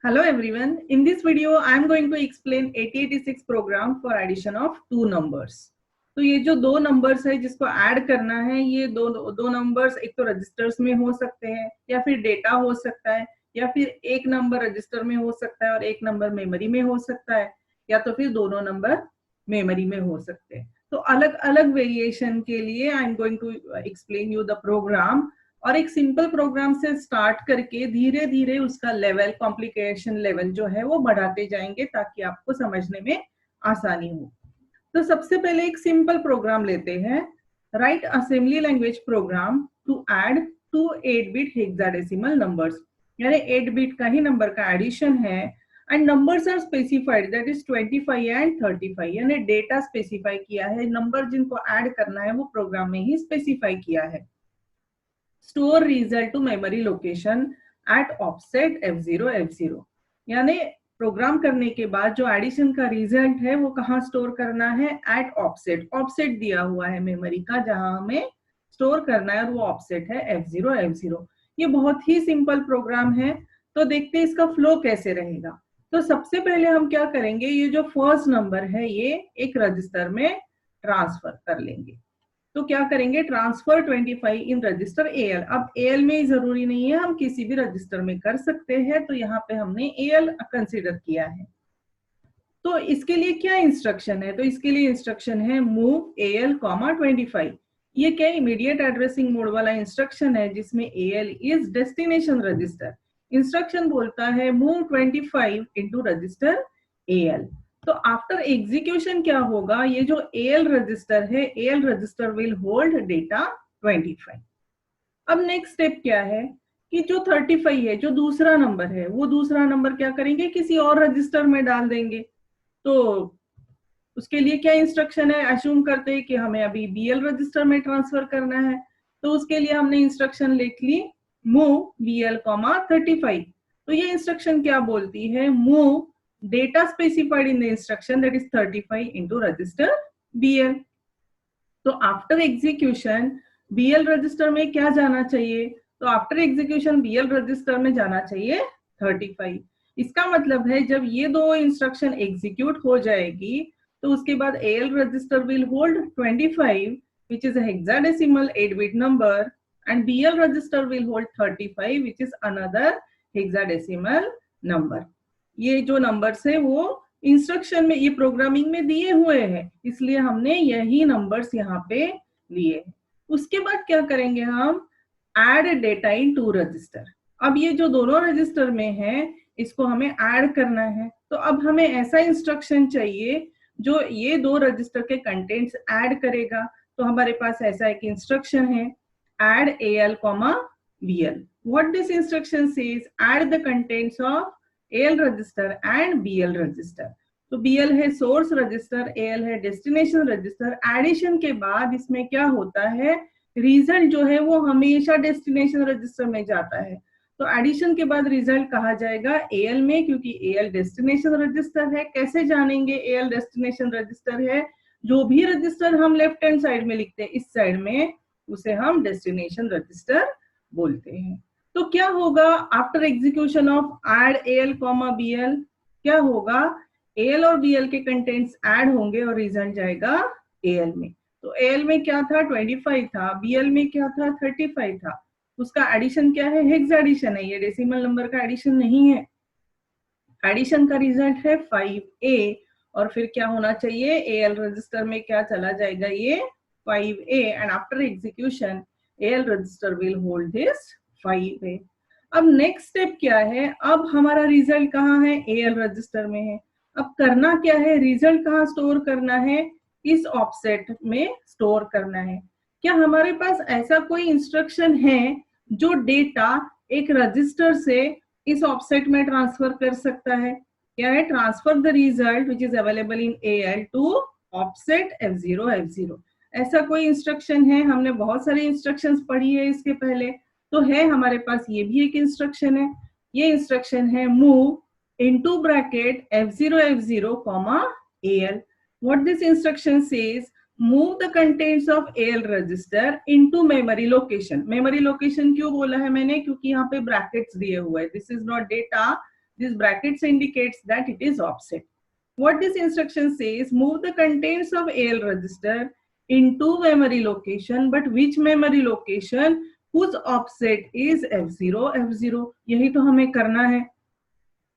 Hello everyone. In this video, I am going to explain 8086 program for addition of two numbers. तो ये जो दो numbers है जिसको ऐड करना है, ये दो नंबर्स एक तो रजिस्टर्स में हो सकते हैं या फिर डेटा हो सकता है या फिर एक नंबर रजिस्टर में हो सकता है और एक नंबर मेमोरी में हो सकता है या तो फिर दोनों नंबर मेमोरी में हो सकते हैं। तो अलग अलग वेरिएशन के लिए I am going to explain you the program और एक सिंपल प्रोग्राम से स्टार्ट करके धीरे धीरे उसका लेवल कॉम्प्लिकेशन लेवल जो है वो बढ़ाते जाएंगे ताकि आपको समझने में आसानी हो। तो सबसे पहले एक सिंपल प्रोग्राम लेते हैं। Write assembly language program to add two 8-बिट हेक्साडेसिमल नंबर्स, यानी 8 बिट का ही नंबर का एडिशन है and numbers are specified that is 25 and 35, यानी डेटा स्पेसिफाई किया है, नंबर जिनको ऐड करना है वो प्रोग्राम में ही स्पेसिफाई किया है। Store result to memory location at offset F0 F0, यानी प्रोग्राम करने के बाद जो एडिशन का रिजल्ट है वो कहाँ स्टोर करना है, एट ऑफसेट। ऑफसेट दिया हुआ है मेमोरी का जहां हमें स्टोर करना है और वो ऑफसेट है F0 F0। ये बहुत ही सिंपल प्रोग्राम है। तो देखते हैं इसका फ्लो कैसे रहेगा। तो सबसे पहले हम क्या करेंगे, ये जो फर्स्ट नंबर है ये एक रजिस्टर में ट्रांसफर कर लेंगे। तो क्या करेंगे, ट्रांसफर 25 इन रजिस्टर AL। अब AL में ही जरूरी नहीं है, हम किसी भी रजिस्टर में कर सकते हैं, तो यहाँ पे हमने AL कंसीडर किया है। तो इसके लिए क्या इंस्ट्रक्शन है, तो इसके लिए इंस्ट्रक्शन है मूव AL, 25। ये क्या इमीडिएट एड्रेसिंग मोड वाला इंस्ट्रक्शन है जिसमें AL is destination register. Instruction बोलता है मूव 25 इनटू रजिस्टर AL। तो आफ्टर एग्जीक्यूशन क्या होगा, ये जो AL रजिस्टर है, AL register will hold data 25। अब नेक्स्ट स्टेप क्या है कि जो 35 है, जो दूसरा नंबर है, वो दूसरा नंबर क्या करेंगे, किसी और रजिस्टर में डाल देंगे। तो उसके लिए क्या इंस्ट्रक्शन है, अज्यूम करते हैं कि हमें अभी BL रजिस्टर में ट्रांसफर करना है, तो उसके लिए हमने इंस्ट्रक्शन लिख ली मूव BL, 35। तो ये इंस्ट्रक्शन क्या बोलती है, move data specified in the instruction that is 35 into register BL। तो आफ्टर एग्जीक्यूशन BL रजिस्टर में क्या जाना चाहिए, तो आफ्टर एग्जीक्यूशन BL रजिस्टर में जाना चाहिए 35। इसका मतलब है जब ये दो इंस्ट्रक्शन एग्जीक्यूट हो जाएगी तो उसके बाद AL register will hold 25 which is a hexadecimal 8-bit number and BL register will hold 35 which is another hexadecimal number। ये जो नंबर्स है वो इंस्ट्रक्शन में, ये प्रोग्रामिंग में दिए हुए हैं, इसलिए हमने यही नंबर्स यहाँ पे लिए। उसके बाद क्या करेंगे, हम add data into register. अब ये जो दोनों रजिस्टर में है इसको हमें ऐड करना है, तो अब हमें ऐसा इंस्ट्रक्शन चाहिए जो ये दो रजिस्टर के कंटेंट्स ऐड करेगा। तो हमारे पास ऐसा एक इंस्ट्रक्शन है add AL, BL। What this instruction says, add the contents of AL register and BL register. तो BL है सोर्स रजिस्टर, AL है डेस्टिनेशन रजिस्टर। एडिशन के बाद इसमें क्या होता है, रिजल्ट जो है वो हमेशा डेस्टिनेशन रजिस्टर में जाता है। तो एडिशन के बाद रिजल्ट कहा जाएगा AL में, क्योंकि AL डेस्टिनेशन रजिस्टर है। कैसे जानेंगे AL डेस्टिनेशन रजिस्टर है, जो भी रजिस्टर हम लेफ्ट हैंड साइड में लिखते हैं इस साइड में, उसे हम डेस्टिनेशन रजिस्टर बोलते हैं। तो क्या होगा after execution of add AL, BL, क्या होगा, AL और BL के कंटेंट्स ऐड होंगे और रिजल्ट जाएगा AL में। तो AL में क्या था, 25 था, BL में क्या था, 35 था। उसका एडिशन क्या है, हेक्स एडिशन है, ये डेसिमल नंबर का एडिशन नहीं है। एडिशन का रिजल्ट है 5A और फिर क्या होना चाहिए, AL रजिस्टर में क्या चला जाएगा, ये 5A and after execution AL register will hold this 5A। अब नेक्स्ट स्टेप क्या है, अब हमारा रिजल्ट कहाँ है, AL रजिस्टर में है। अब करना क्या है, रिजल्ट कहाँ स्टोर करना है, इस ऑफसेट में स्टोर करना है। क्या हमारे पास ऐसा कोई इंस्ट्रक्शन है जो डेटा एक रजिस्टर से इस ऑफसेट में ट्रांसफर कर सकता है, क्या है, transfer the result which is available in AL to offset F0 F0। ऐसा कोई इंस्ट्रक्शन है, हमने बहुत सारे इंस्ट्रक्शंस पढ़ी है इसके पहले, तो है हमारे पास ये भी एक इंस्ट्रक्शन है। ये इंस्ट्रक्शन है move into bracket F0 F0, AL। What this instruction says, move the contents of AL register into memory location। memory location क्यों बोला है मैंने, क्योंकि यहाँ पे ब्रैकेट्स दिए हुए हैं, this is not data, This brackets indicates that it is offset. What this instruction says, move the contents of AL register into memory location, but which memory location whose offset is F0 F0. यही तो हमें करना है,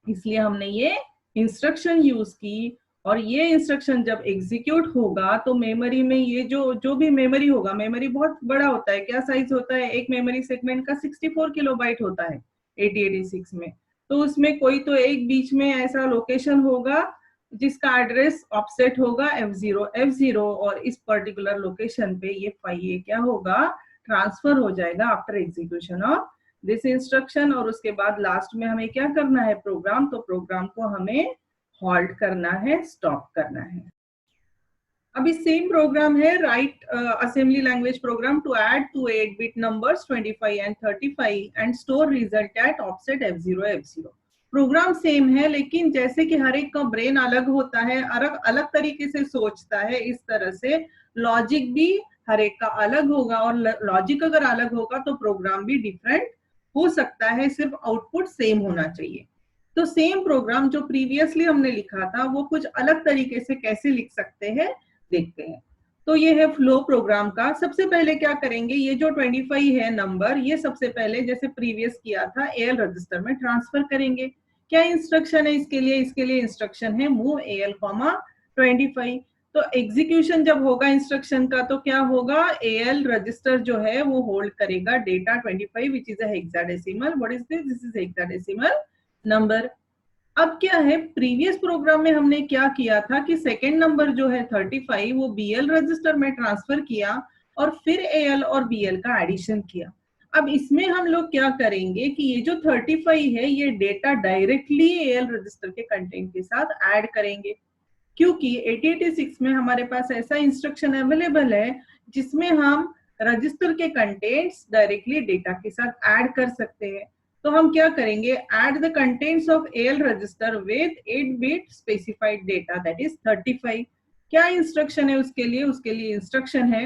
इसलिए हमने ये instruction use की। और ये इंस्ट्रक्शन जब एग्जीक्यूट होगा तो मेमोरी में ये जो भी मेमोरी होगा, मेमोरी बहुत बड़ा होता है, क्या साइज होता है, एक मेमोरी सेगमेंट का 64 किलोबाइट होता है 8086 में। तो उसमें कोई तो एक बीच में ऐसा लोकेशन होगा जिसका एड्रेस ऑफसेट होगा F0 और इस पर्टिकुलर लोकेशन पे ये फाइल क्या होगा, ट्रांसफर हो जाएगा after execution of this instruction. और उसके बाद लास्ट में हमें क्या करना है, प्रोग्राम, तो प्रोग्राम को हमें हॉल्ट करना है, स्टॉप करना है। अभी सेम प्रोग्राम है, write assembly language program to add 2 8-bit numbers 25 and 35 and store result at offset F0 F0। Program same है, लेकिन जैसे कि हर एक का ब्रेन अलग होता है, अलग अलग तरीके से सोचता है, इस तरह से लॉजिक भी हर एक का अलग होगा। और लॉजिक अगर अलग होगा तो प्रोग्राम भी डिफरेंट हो सकता है, सिर्फ आउटपुट सेम होना चाहिए। तो सेम प्रोग्राम जो प्रीवियसली हमने लिखा था वो कुछ अलग तरीके से कैसे लिख सकते हैं देखते हैं। तो ये है फ्लो प्रोग्राम का। सबसे पहले क्या करेंगे, ये जो 25 है नंबर, ये सबसे पहले जैसे प्रीवियस किया था AL रजिस्टर में ट्रांसफर करेंगे। क्या इंस्ट्रक्शन है इसके लिए, इसके लिए इंस्ट्रक्शन है मूव AL, 25। तो एग्जीक्यूशन जब होगा इंस्ट्रक्शन का तो क्या होगा, AL रजिस्टर जो है वो होल्ड करेगा data 25 which is a hexadecimal. What is this, this is hexadecimal number. अब क्या है, प्रीवियस प्रोग्राम में हमने क्या किया था कि सेकेंड नंबर जो है 35 वो BL रजिस्टर में ट्रांसफर किया और फिर AL और BL का एडिशन किया। अब इसमें हम लोग क्या करेंगे कि ये जो 35 है ये डेटा डायरेक्टली AL रजिस्टर के कंटेंट के साथ ऐड करेंगे, क्योंकि 8086 में हमारे पास ऐसा इंस्ट्रक्शन अवेलेबल है जिसमें हम रजिस्टर के कंटेंट्स डायरेक्टली डेटा के साथ ऐड कर सकते हैं। तो हम क्या करेंगे, add the contents of AL register with 8-bit specified data that is 35। क्या इंस्ट्रक्शन है उसके लिए, उसके लिए इंस्ट्रक्शन है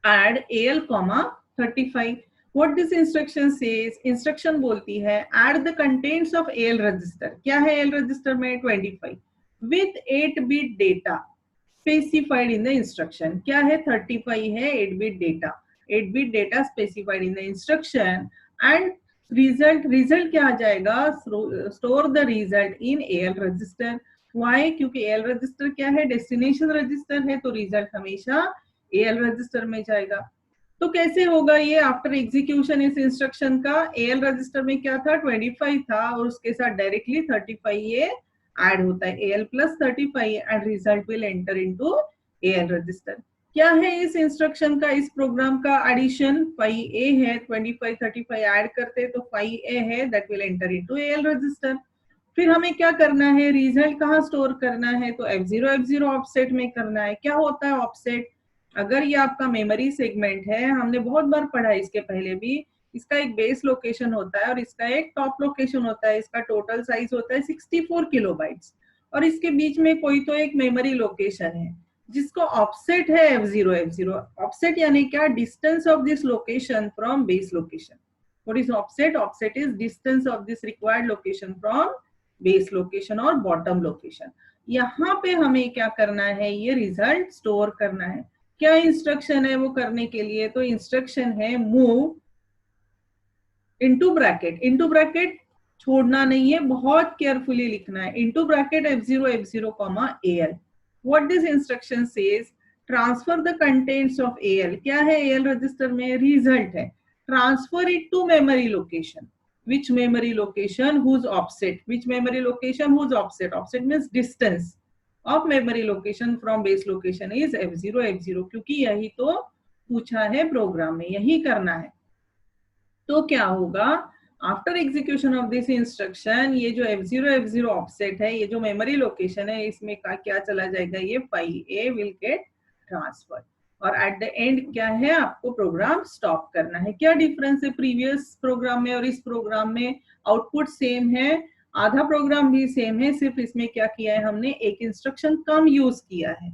add AL, 35। What this instruction says, instruction बोलती है add the contents of AL register. क्या है AL रजिस्टर में 25 with 8-bit data specified in the instruction. क्या है, 35 है 8-bit data, 8-bit data specified in the instruction. And result क्या आ जाएगा, store the result in AL register. Why, क्योंकि AL रजिस्टर क्या है, डेस्टिनेशन रजिस्टर है, तो रिजल्ट हमेशा AL रजिस्टर में जाएगा। तो कैसे होगा ये आफ्टर एग्जीक्यूशन इस इंस्ट्रक्शन का, AL रजिस्टर में क्या था 25 था और उसके साथ डायरेक्टली 35 ये ऐड होता है, AL plus 35 and result will enter into AL register. क्या है इस इंस्ट्रक्शन का, इस प्रोग्राम का एडिशन, 5A है, 25 35 ऐड करते तो 5A है that will enter into AL register. फिर हमें क्या करना है, रिजल्ट कहाँ स्टोर करना है, तो F0 ऑफसेट में करना है। क्या होता है ऑफसेट, अगर ये आपका मेमोरी सेगमेंट है, हमने बहुत बार पढ़ा है इसके पहले भी, इसका एक बेस लोकेशन होता है और इसका एक टॉप लोकेशन होता है, इसका टोटल साइज होता है 64 किलोबाइट्स और इसके बीच में कोई तो एक मेमोरी लोकेशन है जिसको ऑफसेट है F0। ऑफसेट यानी क्या, distance of this location from base location. What is offset, offset is distance of this required location from base location और बॉटम लोकेशन। यहाँ पे हमें क्या करना है, ये रिजल्ट स्टोर करना है। क्या इंस्ट्रक्शन है वो करने के लिए, तो इंस्ट्रक्शन है मूव इनटू ब्रैकेट छोड़ना नहीं है, बहुत केयरफुली लिखना है, into bracket F0 AL। What this instruction says, transfer the contents of AL। क्या है AL रजिस्टर में, रिजल्ट है, transfer it to memory location। Which memory location, whose offset, which memory location, whose offset, offset means distance of memory location from base location is F0, क्योंकि यही तो पूछा है programme में, यही करना है। तो क्या होगा, after execution of this instruction ये जो F0 ऑफसेट है, ये जो मेमोरी लोकेशन है, इसमें का क्या चला जाएगा, ये 5A विल गेट ट्रांसफर और एट द एंड क्या है, आपको प्रोग्राम स्टॉप करना है। क्या डिफरेंस है प्रीवियस प्रोग्राम में और इस प्रोग्राम में, आउटपुट सेम है, आधा प्रोग्राम भी सेम है, सिर्फ इसमें क्या किया है हमने, एक इंस्ट्रक्शन कम यूज किया है।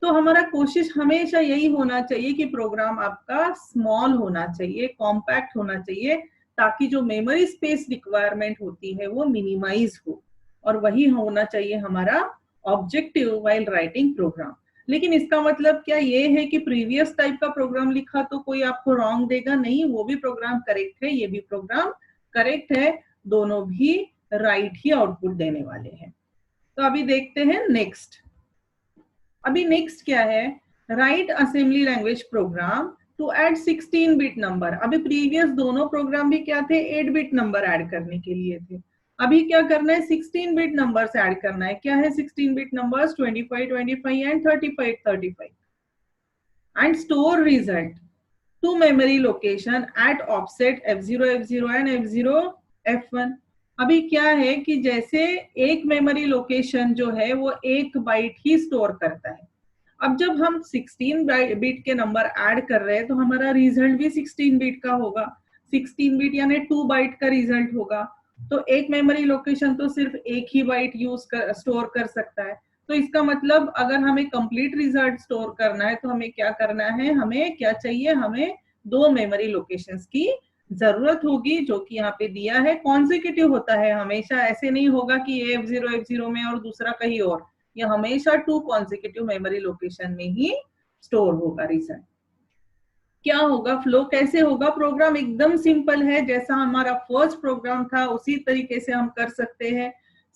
तो हमारा कोशिश हमेशा यही होना चाहिए कि प्रोग्राम आपका स्मॉल होना चाहिए, कॉम्पैक्ट होना चाहिए, ताकि जो मेमोरी स्पेस रिक्वायरमेंट होती है वो मिनिमाइज हो, और वही होना चाहिए हमारा ऑब्जेक्टिव व्हाइल राइटिंग प्रोग्राम। लेकिन इसका मतलब क्या ये है कि प्रीवियस टाइप का प्रोग्राम लिखा तो कोई आपको रॉन्ग देगा? नहीं, वो भी प्रोग्राम करेक्ट है, ये भी प्रोग्राम करेक्ट है, दोनों भी राइट ही आउटपुट देने वाले हैं। तो अभी देखते हैं नेक्स्ट। अभी नेक्स्ट क्या है, write assembly language program to add 16 bit number. अभी प्रीवियस दोनों प्रोग्राम भी क्या थे, 8 बिट नंबर ऐड करने के लिए थे। अभी क्या करना है, 16 बिट नंबर्स ऐड करना है। क्या है 16 bit numbers, 25 25 and 35 35, and store result to memory location at offset F0 F0 and F0 F1। अभी क्या है कि जैसे एक मेमोरी लोकेशन जो है वो 1 बाइट ही स्टोर करता है। अब जब हम 16 बिट के नंबर ऐड कर रहे हैं तो हमारा रिजल्ट भी 16 बिट का होगा। 16 बिट यानी 2 बाइट का रिजल्ट होगा। तो एक मेमोरी लोकेशन तो सिर्फ एक ही बाइट स्टोर कर सकता है। तो इसका मतलब अगर हमें कंप्लीट रिजल्ट स्टोर करना है तो हमें क्या करना है, हमें क्या चाहिए, हमें 2 मेमोरी लोकेशंस की जरूरत होगी, जो कि यहाँ पे दिया है। कॉन्सिक्यूटिव होता है, हमेशा ऐसे नहीं होगा कि ये F0 में और दूसरा कहीं और, ये हमेशा 2 कॉन्सिक्यूटिव मेमोरी लोकेशन में ही स्टोर होगा रिजल्ट। क्या होगा, फ्लो कैसे होगा, प्रोग्राम एकदम सिंपल है, जैसा हमारा फर्स्ट प्रोग्राम था उसी तरीके से हम कर सकते हैं।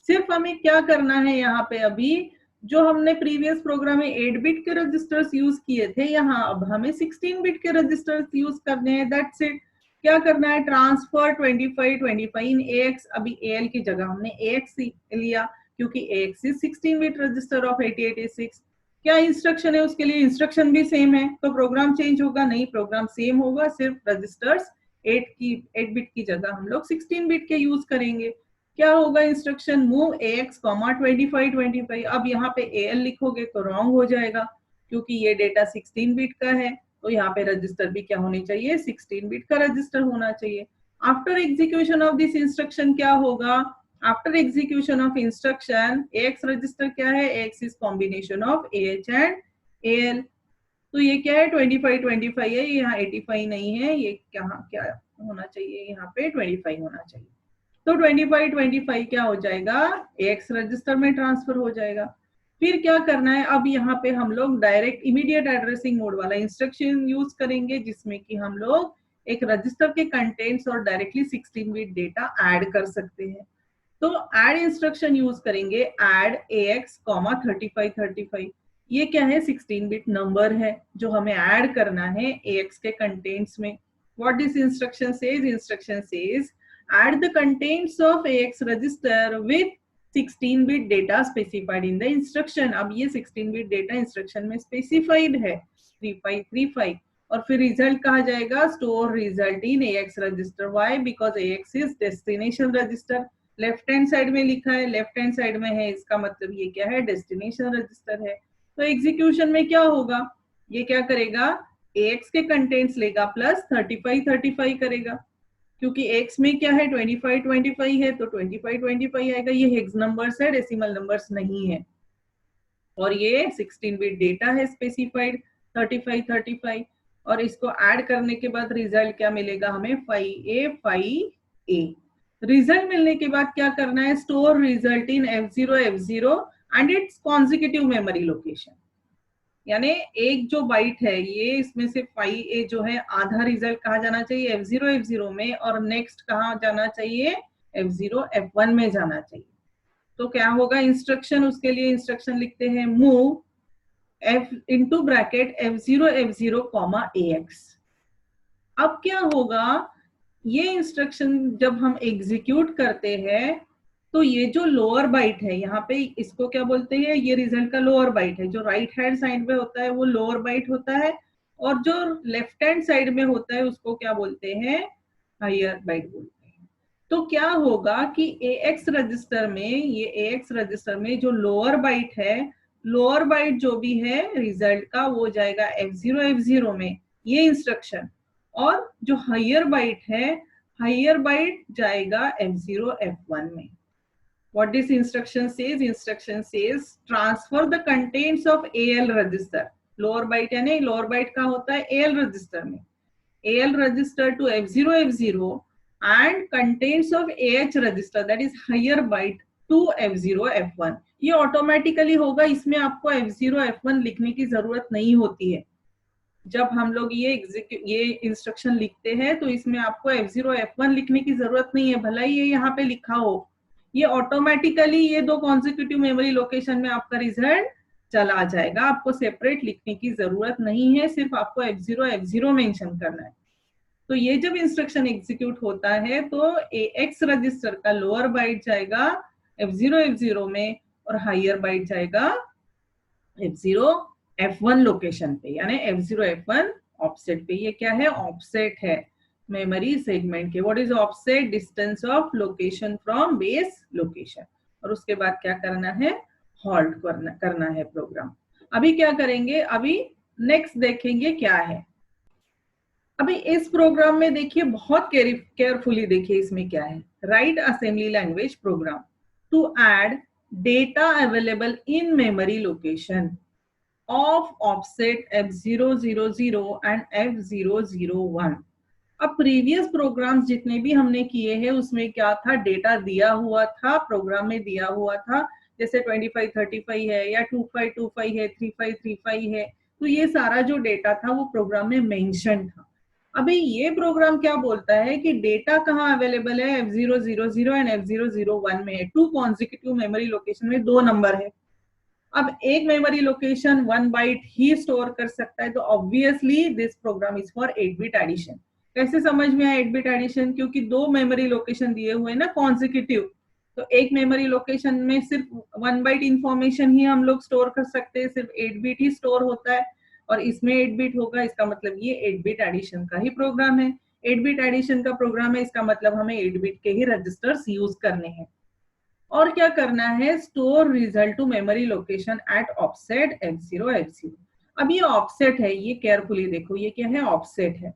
सिर्फ हमें क्या करना है, यहाँ पे अभी जो हमने प्रीवियस प्रोग्राम में 8 बिट के रजिस्टर्स यूज किए थे, यहाँ अब हमें 16 बिट के रजिस्टर्स यूज करने हैं, दैट्स इट। क्या करना है, ट्रांसफर 25 25 इन AX। अभी AL की जगह हमने AX लिया क्योंकि AX is 16 bit register of 8086। क्या इंस्ट्रक्शन है उसके लिए, इंस्ट्रक्शन भी सेम है, तो प्रोग्राम चेंज होगा? नहीं, प्रोग्राम सेम होगा, सिर्फ रजिस्टर्स 8 बिट की जगह हम लोग 16 बिट के यूज करेंगे। क्या होगा इंस्ट्रक्शन, मूव AX 25 25। अब यहाँ पे AL लिखोगे तो रॉन्ग हो जाएगा क्योंकि ये डेटा 16 बिट का है, तो यहाँ पे रजिस्टर भी क्या होनी चाहिए, 16 बिट का रजिस्टर होना चाहिए। After execution of this instruction क्या होगा, after execution of instruction AX register क्या है, AX is combination of AH and AL। तो ये क्या है, 25 25 है, यहाँ 85 नहीं है, ये क्या होना चाहिए, यहाँ पे 25 होना चाहिए। तो 25 25 क्या हो जाएगा, AX रजिस्टर में ट्रांसफर हो जाएगा। फिर क्या करना है, अब यहाँ पे हम लोग डायरेक्ट इमीडिएट एड्रेसिंग मोड वाला इंस्ट्रक्शन यूज करेंगे, जिसमें कि हम लोग एक रजिस्टर के कंटेंट्स और डायरेक्टली 16 बिट डेटा ऐड कर सकते हैं। तो ऐड इंस्ट्रक्शन यूज करेंगे, ऐड AX 35 35। ये क्या है, 16 बिट नंबर है जो हमें ऐड करना है AX के कंटेंट्स में। What this instruction says, instruction says add the contents of AX register with 16 bit data specified in the instruction। अब ये 16 bit data instruction में specified है 3535, और फिर रिजल्ट कहा जाएगा store result in AX register. Why, because AX is destination register. Left hand side में लिखा है, लेफ्ट हैंड साइड में है, इसका मतलब ये क्या है, डेस्टिनेशन रजिस्टर है। तो एग्जीक्यूशन में क्या होगा, ये क्या करेगा, AX के कंटेंट्स लेगा प्लस 35 35 करेगा, क्योंकि X में क्या है 25 25 है, तो 25 25 आएगा। ये हेक्स नंबर्स है, डेसिमल नंबर्स नहीं है, और ये 16 बिट डेटा है स्पेसिफाइड 35 35, और इसको ऐड करने के बाद रिजल्ट क्या मिलेगा हमें, 5A 5A। रिजल्ट मिलने के बाद क्या करना है, store result in F0 F0 and it's consecutive memory location. यानी एक जो बाइट है ये, इसमें से 5A जो है आधा रिजल्ट कहाँ जाना चाहिए, F0 F0 में, और नेक्स्ट कहाँ जाना चाहिए, F0 F1 में जाना चाहिए। तो क्या होगा इंस्ट्रक्शन, उसके लिए इंस्ट्रक्शन लिखते हैं, move F into bracket F0 F0 AX। अब क्या होगा, ये इंस्ट्रक्शन जब हम एग्जीक्यूट करते हैं तो ये जो लोअर बाइट है, यहाँ पे इसको क्या बोलते हैं, ये रिजल्ट का लोअर बाइट है, जो राइट हैंड साइड में होता है वो लोअर बाइट होता है, और जो लेफ्ट हैंड साइड में होता है उसको क्या बोलते हैं, हायर बाइट बोलते हैं। तो क्या होगा कि AX रजिस्टर में, ये AX रजिस्टर में जो लोअर बाइट है, लोअर बाइट जो भी है रिजल्ट का, वो जाएगा F0 F0 में, ये इंस्ट्रक्शन, और जो हायर बाइट है, हायर बाइट जाएगा F0 F1 में। What this instruction says? Instruction says transfer the contents of AL register. Lower byte यानी lower byte का होता है AL register में, AL register to F0 F0 and contents of AH register that is higher byte to F0 F1. ये automatically होगा, इसमें आपको F0 F1 लिखने की जरूरत नहीं होती है। जब हम लोग ये इंस्ट्रक्शन लिखते हैं तो इसमें आपको F0 F1 लिखने की जरूरत नहीं है, भला ही ये यहाँ पे लिखा हो, ये ऑटोमेटिकली ये दो कॉन्सिक्यूटिव मेमोरी लोकेशन में आपका रिजल्ट चला जाएगा, आपको सेपरेट लिखने की जरूरत नहीं है, सिर्फ आपको F0 F0 मेंशन करना है। तो ये जब इंस्ट्रक्शन एग्जीक्यूट होता है तो AX रजिस्टर का लोअर बाइट जाएगा F0 F0 में और हायर बाइट जाएगा F0 F1 लोकेशन पे, यानी F0 F1 ऑफसेट पे। ये क्या है? ऑफसेट है मेमोरी सेगमेंट के। What is offset? Distance of location from base location. और उसके बाद क्या करना है? हॉल्ट करना है प्रोग्राम। अभी क्या करेंगे? अभी नेक्स्ट देखेंगे क्या है। अभी इस प्रोग्राम में देखिए, बहुत केयरफुली देखिए इसमें क्या है। Write assembly language program to add data available in memory location of offset F000 and F001। अब प्रीवियस प्रोग्राम्स जितने भी हमने किए हैं उसमें क्या था? डेटा दिया हुआ था, प्रोग्राम में दिया हुआ था, जैसे 2535 है या 2525 है, 3535 है, तो ये सारा जो डेटा था वो प्रोग्राम में मेंशन था। अभी ये प्रोग्राम क्या बोलता है कि डेटा कहाँ अवेलेबल है? F000 एंड F001 में है। टू कॉन्सिक्यूटिव मेमोरी लोकेशन में दो नंबर है। अब एक मेमोरी लोकेशन 1 बाइट ही स्टोर कर सकता है, तो obviously this program is for 8 bit addition. कैसे समझ में आया 8 बिट एडिशन? क्योंकि दो मेमोरी लोकेशन दिए हुए ना कॉन्सिक्यूटिव, तो एक मेमोरी लोकेशन में सिर्फ 1 बाइट इंफॉर्मेशन ही हम लोग स्टोर कर सकते हैं, सिर्फ 8 बिट ही स्टोर होता है, और इसमें 8 बिट होगा, इसका मतलब ये 8 बिट एडिशन का ही प्रोग्राम है। 8 बिट एडिशन का प्रोग्राम है, इसका मतलब हमें 8 बिट के ही रजिस्टर्स यूज करने हैं। और क्या करना है? Store result to memory location at offset F0 F0। अब ये ऑफसेट है, ये केयरफुली देखो, ये क्या है? ऑफसेट है,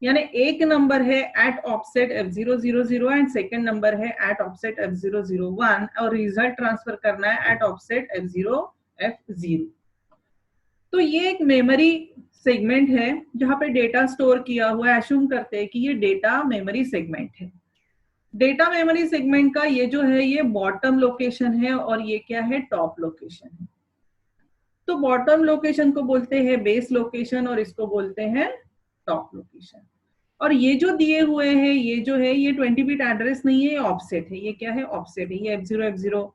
यानी एक नंबर है at offset F000 and second number है एट ऑफसेट F001, और रिजल्ट ट्रांसफर करना है एट ऑफसेट F0 F0। तो ये एक मेमोरी सेगमेंट है जहां पे डेटा स्टोर किया हुआ है। एज्यूम करते हैं कि ये डेटा मेमोरी सेगमेंट है। डेटा मेमोरी सेगमेंट का ये जो है ये बॉटम लोकेशन है और ये क्या है? टॉप लोकेशन है। तो बॉटम लोकेशन को बोलते हैं बेस लोकेशन और इसको बोलते हैं टॉप लोकेशन। और ये जो दिए हुए हैं, ये जो है ये 20 बिट एड्रेस नहीं है, ये ऑफसेट है। ये क्या है? ऑफसेट है। ये F0 F0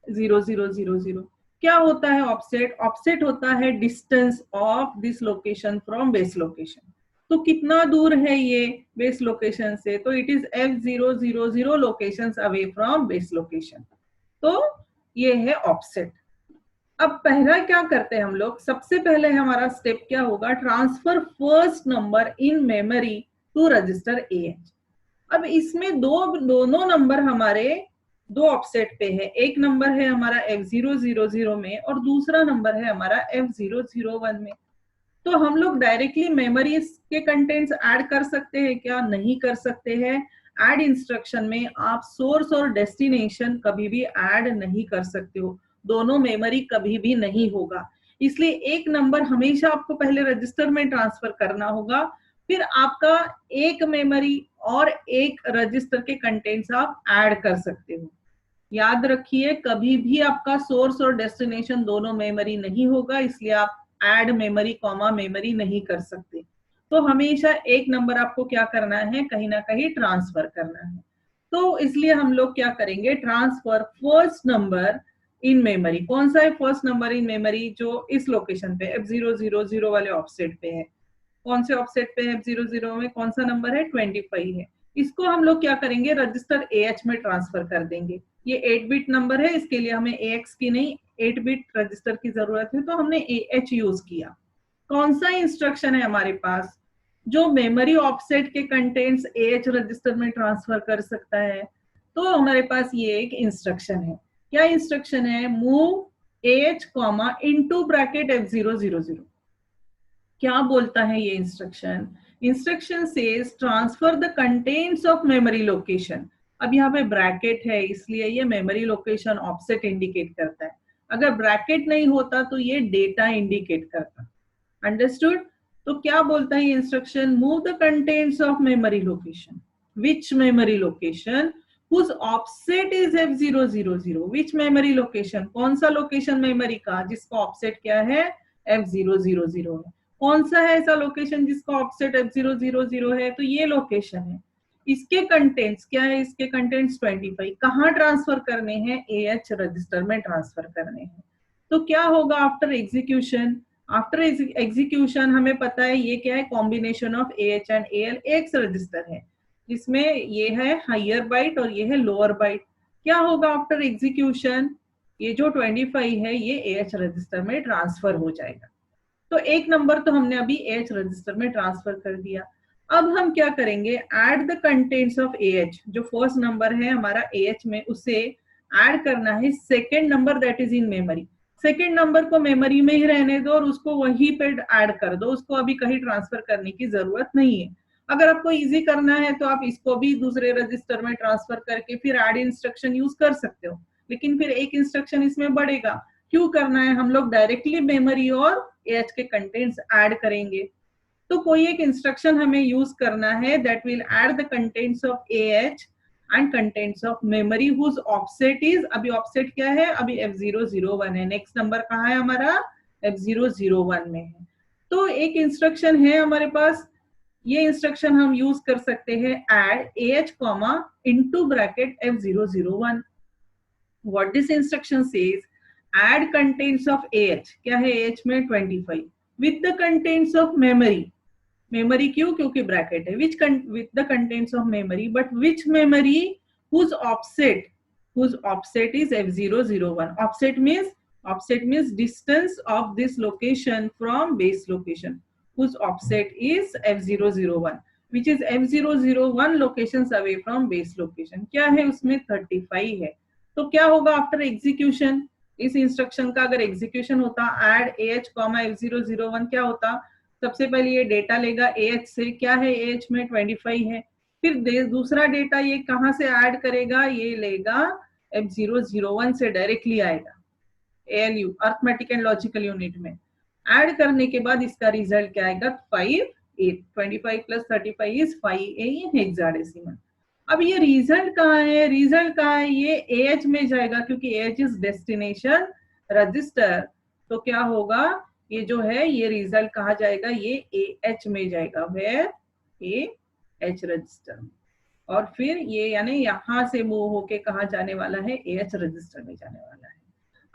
F000 0000। क्या होता है ऑफसेट? ऑफसेट होता है distance of this location from base location. तो कितना दूर है ये बेस लोकेशन से? तो it is F000 locations away from base location. तो ये है ऑफसेट। अब पहला क्या करते हैं हम लोग? सबसे पहले हमारा स्टेप क्या होगा? Transfer first number in memory to register AH। अब इसमें दोनों नंबर हमारे दो ऑफसेट पे है। एक नंबर है हमारा F000 में और दूसरा नंबर है हमारा F001 में। तो हम लोग डायरेक्टली मेमोरी के कंटेंट्स ऐड कर सकते हैं क्या? नहीं कर सकते हैं। ऐड इंस्ट्रक्शन में आप सोर्स और डेस्टिनेशन कभी भी ऐड नहीं कर सकते हो, दोनों मेमोरी कभी भी नहीं होगा। इसलिए एक नंबर हमेशा आपको पहले रजिस्टर में ट्रांसफर करना होगा, फिर आपका एक मेमोरी और एक रजिस्टर के कंटेंट्स आप ऐड कर सकते हो। याद रखिए, कभी भी आपका सोर्स और डेस्टिनेशन दोनों मेमोरी नहीं होगा, इसलिए आप ऐड मेमोरी कॉमा मेमोरी नहीं कर सकते। तो हमेशा एक नंबर आपको क्या करना है? कहीं ना कहीं ट्रांसफर करना है। तो इसलिए हम लोग क्या करेंगे? Transfer first number in memory. कौन सा है फर्स्ट नंबर इन मेमोरी? जो इस लोकेशन पे F000 वाले ऑफसेट पे है। कौन से ऑफसेट पे है? F000 में कौन सा नंबर है? 25 है। इसको हम लोग क्या करेंगे? रजिस्टर AH में ट्रांसफर कर देंगे। ये 8 बिट नंबर है, इसके लिए हमें AX की नहीं 8 बिट रजिस्टर की जरूरत है, तो हमने AH यूज किया। कौन सा इंस्ट्रक्शन है हमारे पास जो मेमोरी ऑफसेट के कंटेंट्स AH रजिस्टर में ट्रांसफर कर सकता है? तो हमारे पास ये एक इंस्ट्रक्शन है। क्या इंस्ट्रक्शन है? Move AH comma into bracket F000। क्या बोलता है ये instruction? Instruction says transfer the contents of memory location. अब यहाँ पे ब्रैकेट है इसलिए ये मेमोरी लोकेशन ऑफसेट इंडिकेट करता है। अगर ब्रैकेट नहीं होता तो ये डेटा इंडिकेट करता। अंडरस्टूड? तो क्या बोलता है ये instruction, move the contents of memory location, which memory location whose offset is F000, which memory location, कौन सा लोकेशन मेमोरी का जिसका ऑफसेट क्या है F000 है, कौन सा है ऐसा लोकेशन जिसका ऑफसेट F000 है, तो ये लोकेशन है। इसके कंटेंट्स क्या है, इसके कंटेंट्स 25 कहाँ ट्रांसफर करने हैं, AH रजिस्टर में ट्रांसफर करने हैं। तो क्या होगा आफ्टर एग्जीक्यूशन, आफ्टर एग्जीक्यूशन हमें पता है ये क्या है, combination of AH and AL x register है जिसमें ये है हायर बाइट और ये है लोअर बाइट। क्या होगा आफ्टर एग्जीक्यूशन, ये जो 25 है ये AH रजिस्टर में ट्रांसफर हो जाएगा। तो एक नंबर तो हमने अभी AH रजिस्टर में ट्रांसफर कर दिया। अब हम क्या करेंगे, add the contents of AH, जो फर्स्ट नंबर है हमारा AH में उसे ऐड करना है second number that is in memory. Second number को मेमोरी में ही रहने दो और उसको वहीं पे ऐड कर दो, उसको अभी कहीं ट्रांसफर करने की जरूरत नहीं है। अगर आपको इजी करना है तो आप इसको भी दूसरे रजिस्टर में ट्रांसफर करके फिर ऐड इंस्ट्रक्शन यूज कर सकते हो, लेकिन फिर एक इंस्ट्रक्शन इसमें बढ़ेगा। क्यों करना है, हम लोग डायरेक्टली मेमोरी और AH के कंटेंट्स ऐड करेंगे। तो कोई एक इंस्ट्रक्शन हमें यूज करना है that will add the contents of AH and contents of memory whose offset is, अभी ऑफसेट क्या है, अभी F001 है, नेक्स्ट नंबर कहाँ है हमारा F001 में है। तो एक इंस्ट्रक्शन है हमारे पास, ये इंस्ट्रक्शन हम यूज कर सकते हैं add AH comma into bracket F001। what this instruction says, add contents of AH, क्या है AH में 25 with the contents of memory, memory क्यों, क्योंकि ब्रैकेट है, which with the contents of memory, but which memory whose offset is F001। offset means distance of this location from base location, whose offset is F001, which is F001 locations away from base location। क्या है उसमें 35 है। तो क्या होगा after execution, इस instruction का अगर एग्जीक्यूशन होता ऐड AH F001, क्या होता, सबसे पहले ये डेटा लेगा AH से, क्या है AH में 25 है, फिर दूसरा डेटा ये कहाँ से ऐड करेगा, ये लेगा F001 से डायरेक्टली आएगा ALU arithmetic and logical unit में। ऐड करने के बाद इसका रिजल्ट क्या आएगा 5A, 25 plus 35 is 5A in hexadecimal. अब ये रिजल्ट कहाँ है, रिजल्ट कहाँ है, ये AH में जाएगा क्योंकि AH इज डेस्टिनेशन रजिस्टर। तो क्या होगा, ये जो है ये रिजल्ट कहाँ जाएगा, ये AH में जाएगा, वेयर AH रजिस्टर में, और फिर ये यानी यहाँ से मूव होके कहाँ जाने वाला है, AH रजिस्टर में जाने वाला है।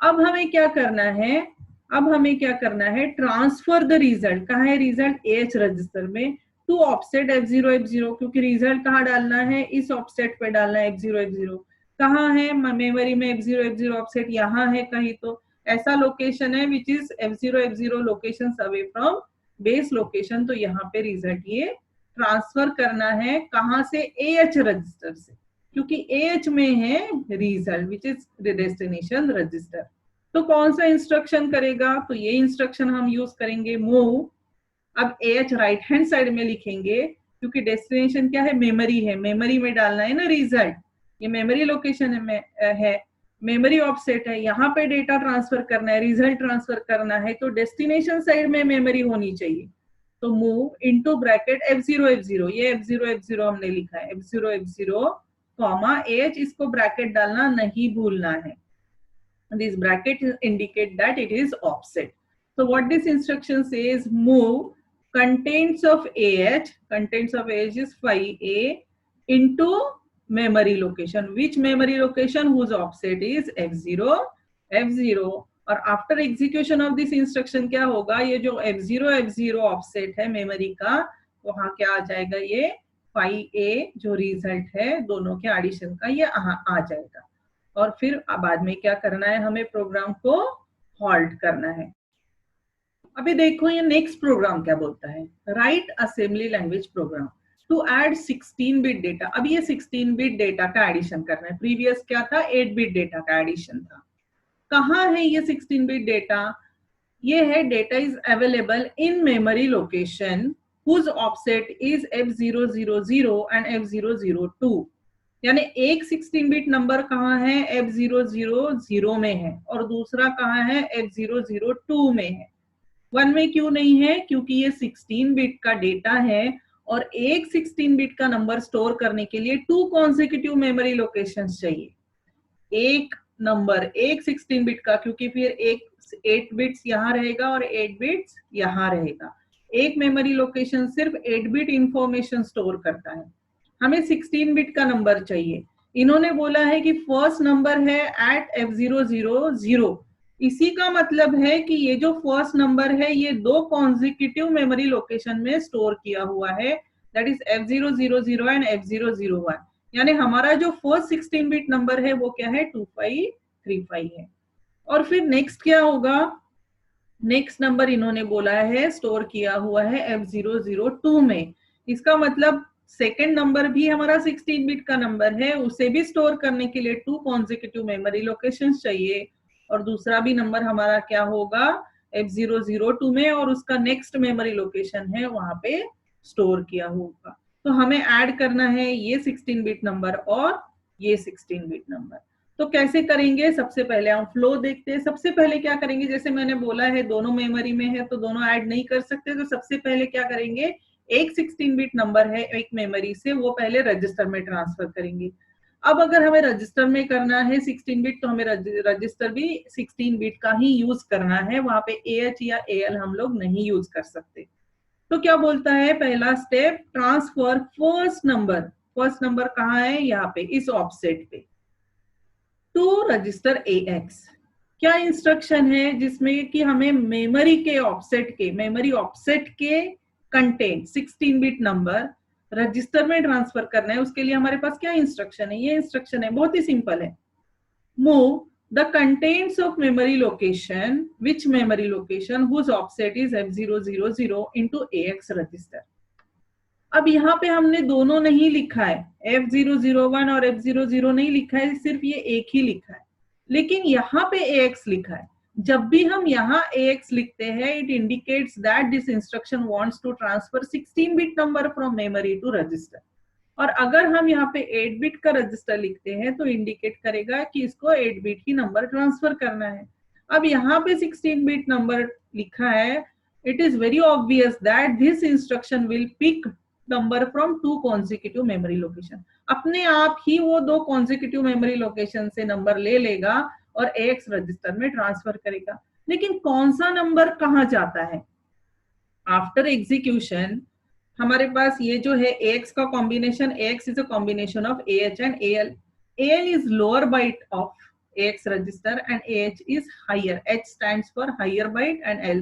अब हमें क्या करना है, अब हमें क्या करना है, ट्रांसफर द रिजल्ट, कहाँ है रिजल्ट AH रजिस्टर में, टू ऑफसेट F0 क्योंकि रिजल्ट कहाँ डालना है, इस ऑफसेट पे डालना है F0 कहाँ है मेमोरी में F0 ऑफसेट यहाँ है कहीं, तो ऐसा लोकेशन है which is F0 location away from base location. तो यहाँ पे रिजल्ट ये ट्रांसफर करना है कहाँ से, AH रजिस्टर से, क्योंकि AH में है result which is destination register. तो कौन सा इंस्ट्रक्शन करेगा, तो ये इंस्ट्रक्शन हम यूज करेंगे मूव। अब AH राइट हैंड साइड में लिखेंगे क्योंकि डेस्टिनेशन क्या है, मेमोरी है, मेमोरी में डालना है ना रिजल्ट, ये मेमोरी लोकेशन है, मेमोरी ऑफसेट है, यहाँ पे डेटा ट्रांसफर करना है, रिजल्ट ट्रांसफर करना है, तो डेस्टिनेशन साइड में मेमोरी होनी चाहिए। तो मूव इनटू ब्रैकेट F0 ये F0 हमने लिखा है, F0 कॉमा AH, इसको ब्रैकेट डालना नहीं भूलना है, this bracket indicate that it is offset। So what this instruction says, move contents of AH is 5A into memory location, which memory location whose offset is F0 और after execution of this instruction क्या होगा, ये जो F0 offset है memory का, वहां क्या आ जाएगा, ये 5A जो रिजल्ट है दोनों के एडिशन का ये आ जाएगा। और फिर बाद में क्या करना है, हमें प्रोग्राम को हॉल्ट करना है। अभी देखो ये नेक्स्ट प्रोग्राम क्या बोलता है, write assembly language program to add 16 bit data. अब ये 16 बिट डेटा का एडिशन करना है, प्रीवियस क्या था 8 बिट डेटा का एडिशन था। कहाँ है ये 16 बिट डेटा, ये है data is available in memory location whose offset is F000 and F002, यानी एक 16 बिट नंबर कहाँ है, F000 में है और दूसरा कहाँ है F002 में है। 1 में क्यों नहीं है? क्योंकि ये 16 बिट का डेटा है और एक 16 बिट का नंबर स्टोर करने के लिए 2 कॉन्सेक्यूटिव मेमोरी लोकेशंस चाहिए। एक नंबर एक 16 बिट का, क्योंकि फिर एक 8 बिट्स यहाँ रहेगा और 8 बिट्स यहाँ रहेगा। एक मेमोरी लोकेशन सिर्फ 8 बिट इंफॉर्मेशन स्टोर करता है, हमें 16 बिट का नंबर चाहिए। इन्होंने बोला है कि फर्स्ट नंबर है एट F000, इसी का मतलब है कि ये जो फर्स्ट नंबर है ये 2 कॉन्जिक्यूटिव मेमोरी लोकेशन में स्टोर किया हुआ है, that is F000 and F001। यानी हमारा जो फर्स्ट 16 बिट नंबर है वो क्या है? 2535 है। और फिर नेक्स्ट क्या होगा? नेक्स्ट नंबर इन्होंने बोला है स्टोर किया हुआ है F002 में। इसका मतलब सेकेंड नंबर भी हमारा 16 बिट का नंबर है, उसे भी स्टोर करने के लिए 2 कॉन्जिक्यूटिव मेमोरी लोकेशंस चाहिए। और दूसरा भी नंबर हमारा क्या होगा? F002 में, और उसका नेक्स्ट मेमोरी लोकेशन है वहां पे स्टोर किया होगा। तो हमें ऐड करना है ये 16 बिट नंबर और ये 16 बिट नंबर। तो कैसे करेंगे? सबसे पहले हम फ्लो देखते हैं। सबसे पहले क्या करेंगे? जैसे मैंने बोला है दोनों मेमोरी में है तो दोनों ऐड नहीं कर सकते, तो सबसे पहले क्या करेंगे? एक 16 बिट नंबर है एक मेमोरी से, वो पहले रजिस्टर में ट्रांसफर करेंगे। अब अगर हमें रजिस्टर में करना है 16 बिट, तो हमें रजिस्टर भी 16 बिट का ही यूज करना है, वहां पे AH या AL हम लोग नहीं यूज कर सकते। तो क्या बोलता है पहला step? Transfer first number. First number कहाँ है? यहाँ पे इस ऑफसेट पे, टू रजिस्टर AX। क्या इंस्ट्रक्शन है जिसमें कि हमें मेमोरी के ऑफसेट के कंटेंट 16 बिट नंबर रजिस्टर में ट्रांसफर करना है? उसके लिए हमारे पास क्या इंस्ट्रक्शन है? ये इंस्ट्रक्शन है, बहुत ही सिंपल है। Move the contents of memory location, which memory location whose offset is F000 into AX register। अब यहाँ पे हमने दोनों नहीं लिखा है, F001 और F00 नहीं लिखा है, सिर्फ ये एक ही लिखा है, लेकिन यहाँ पे AX लिखा है। जब भी हम यहाँ AX लिखते हैं, it indicates that this instruction wants to transfer 16 bit number from memory to register। और अगर हम यहाँ पे 8 बिट का रजिस्टर लिखते हैं तो इंडिकेट करेगा कि इसको 8 बिट ही नंबर ट्रांसफर करना है। अब यहाँ पे 16 बिट नंबर लिखा है, it is very obvious that this instruction will pick number from 2 consecutive memory location. अपने आप ही वो 2 कॉन्जिक्यूटिव मेमोरी लोकेशन से नंबर ले लेगा और AX रजिस्टर में ट्रांसफर करेगा। लेकिन कौन सा नंबर कहाँ जाता है? आफ्टर एग्जीक्यूशन हमारे पास ये जो है AX का combination, AX is a combination of AH and AL। AL is lower byte of AX register and AH is higher. H stands for higher byte and L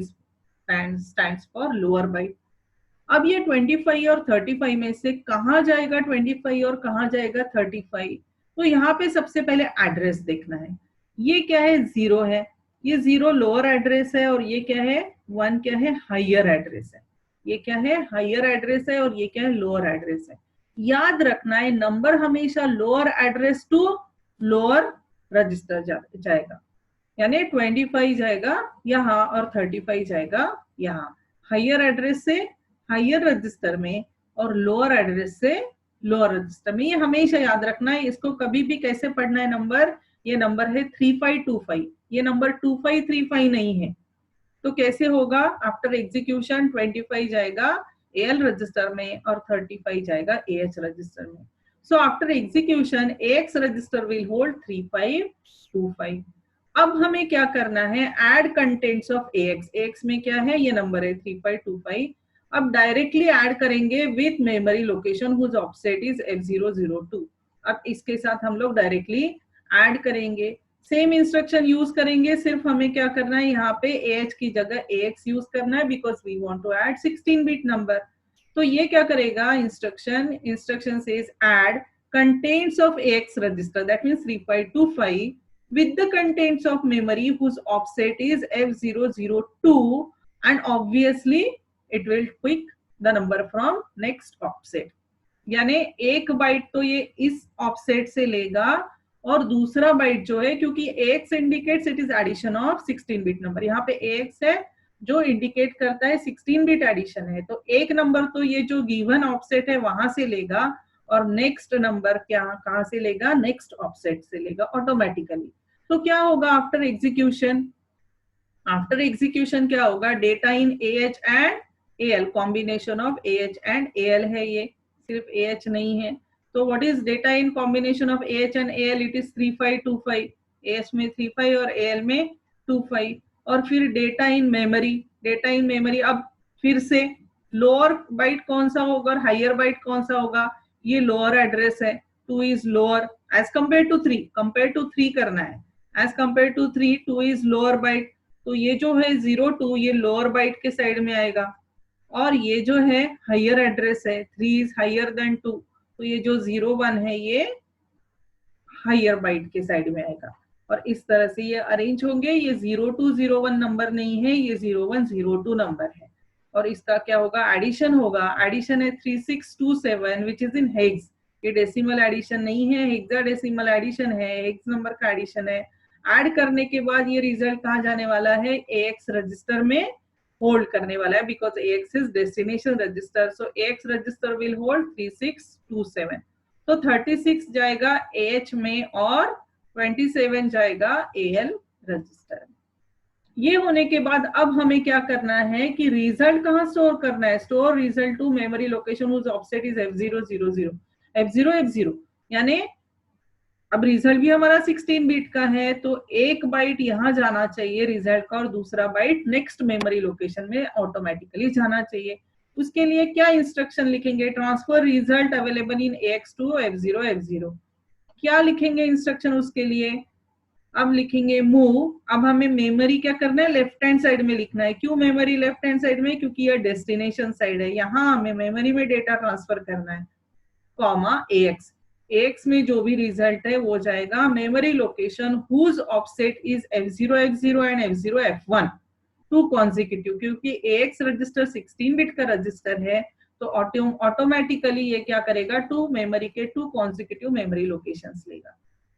stands for lower byte। अब ये 25 और 35 में से कहाँ जाएगा 25 और कहाँ जाएगा 35? तो यहाँ पे सबसे पहले एड्रेस देखना है। ये क्या है? 0 है, ये 0 लोअर एड्रेस है, और ये क्या है? 1 क्या है? हायर एड्रेस है। ये क्या है? हायर एड्रेस है, और ये क्या है? लोअर एड्रेस है। याद रखना है नंबर हमेशा lower address to lower register जाएगा, यानी 25 जाएगा यहाँ और 35 जाएगा यहाँ। हायर एड्रेस से हायर रजिस्टर में और लोअर एड्रेस से लोअर रजिस्टर में। ये हमेशा याद रखना है। इसको कभी भी कैसे पढ़ना है नंबर? ये नंबर है 3525, ये नंबर 2535 नहीं है। तो कैसे होगा? आफ्टर एग्जीक्यूशन 25 जाएगा AL रजिस्टर में और 35 जाएगा AH रजिस्टर में। So after execution AX register will hold 3525। अब हमें क्या करना है? Add contents of AX। AX में क्या है? ये नंबर है 3525। अब डायरेक्टली ऐड करेंगे with memory location whose offset is F002। अब इसके साथ हम लोग डायरेक्टली ऐड करेंगे, सेम इंस्ट्रक्शन यूज करेंगे, सिर्फ हमें क्या करना है? यहाँ पे AH की जगह AX यूज करना है, because we want to add 16 bit number. तो ये क्या करेगा? Instruction says add contents of AX register, that means 3525 with the contents of memory whose offset is F002, and obviously it will pick the number from next offset। यानी एक bite तो ये इस offset से लेगा और दूसरा बाइट जो है, क्योंकि AX indicates it is addition of 16 bit number, यहाँ पे AX है जो इंडिकेट करता है 16 बिट एडिशन है, तो एक नंबर तो ये जो गिवन ऑफसेट है वहां से लेगा और नेक्स्ट नंबर क्या कहां से लेगा? नेक्स्ट ऑफसेट से लेगा ऑटोमेटिकली। तो क्या होगा आफ्टर एग्जीक्यूशन? आफ्टर एग्जीक्यूशन क्या होगा, data in AH and AL, combination of AH and AL है, ये सिर्फ AH नहीं है। तो what is data in combination of AH and AL, it is 3525, AH में 35 और AL में 25। और फिर data in memory, data in memory, अब फिर से लोअर बाइट कौन सा होगा और हायर बाइट कौन सा होगा, ये लोअर एड्रेस है, 2 is lower as compare to 3, compare to 3 करना है, as compare to 3 2 is lower byte, तो ये जो है 02 ये लोअर बाइट के साइड में आएगा, और ये जो है हायर एड्रेस है 3 इज हायर देन 2, तो ये जो 01 है ये हायर बाइट के साइड में आएगा। और इस तरह से ये अरेंज होंगे, ये 0201 नंबर नहीं है, ये 0102 नंबर है। और इसका क्या होगा, एडिशन होगा, एडिशन है 3627 विच इज इन हेक्स, ये डेसिमल एडिशन नहीं है, हेक्साडेसिमल एडिशन है, हेक्स नंबर का एडिशन है। ऐड करने के बाद ये रिजल्ट कहाँ जाने वाला है, AX रजिस्टर में होल्ड करने वाला है, because AX is destination register, so AX register will hold 3627। तो 36 जाएगा AH में और 27 जाएगा AL रजिस्टर। ये होने के बाद अब हमें क्या करना है कि रिजल्ट कहाँ स्टोर करना है, store result to memory location whose offset is F000, F0 यानी अब रिजल्ट भी हमारा 16 बिट का है, तो एक बाइट यहाँ जाना चाहिए रिजल्ट का और दूसरा बाइट नेक्स्ट मेमोरी लोकेशन में ऑटोमेटिकली जाना चाहिए। उसके लिए क्या इंस्ट्रक्शन लिखेंगे, transfer result available in AX to F0, क्या लिखेंगे इंस्ट्रक्शन उसके लिए, अब लिखेंगे मूव। अब हमें मेमोरी क्या करना है, लेफ्ट हैंड साइड में लिखना है। क्यों मेमोरी लेफ्ट हैंड साइड में, क्योंकि यह डेस्टिनेशन साइड है, यहाँ हमें मेमोरी में डेटा ट्रांसफर करना है, कॉमा AX में जो भी रिजल्ट है वो जाएगा memory location whose offset is F0 and F0 two consecutive, क्योंकि AX रजिस्टर 16 बिट का रजिस्टर है, तो ऑटोमेटिकली ये क्या करेगा, टू मेमोरी के टू कॉन्जिक्यूटिव मेमोरी लोकेशंस लेगा।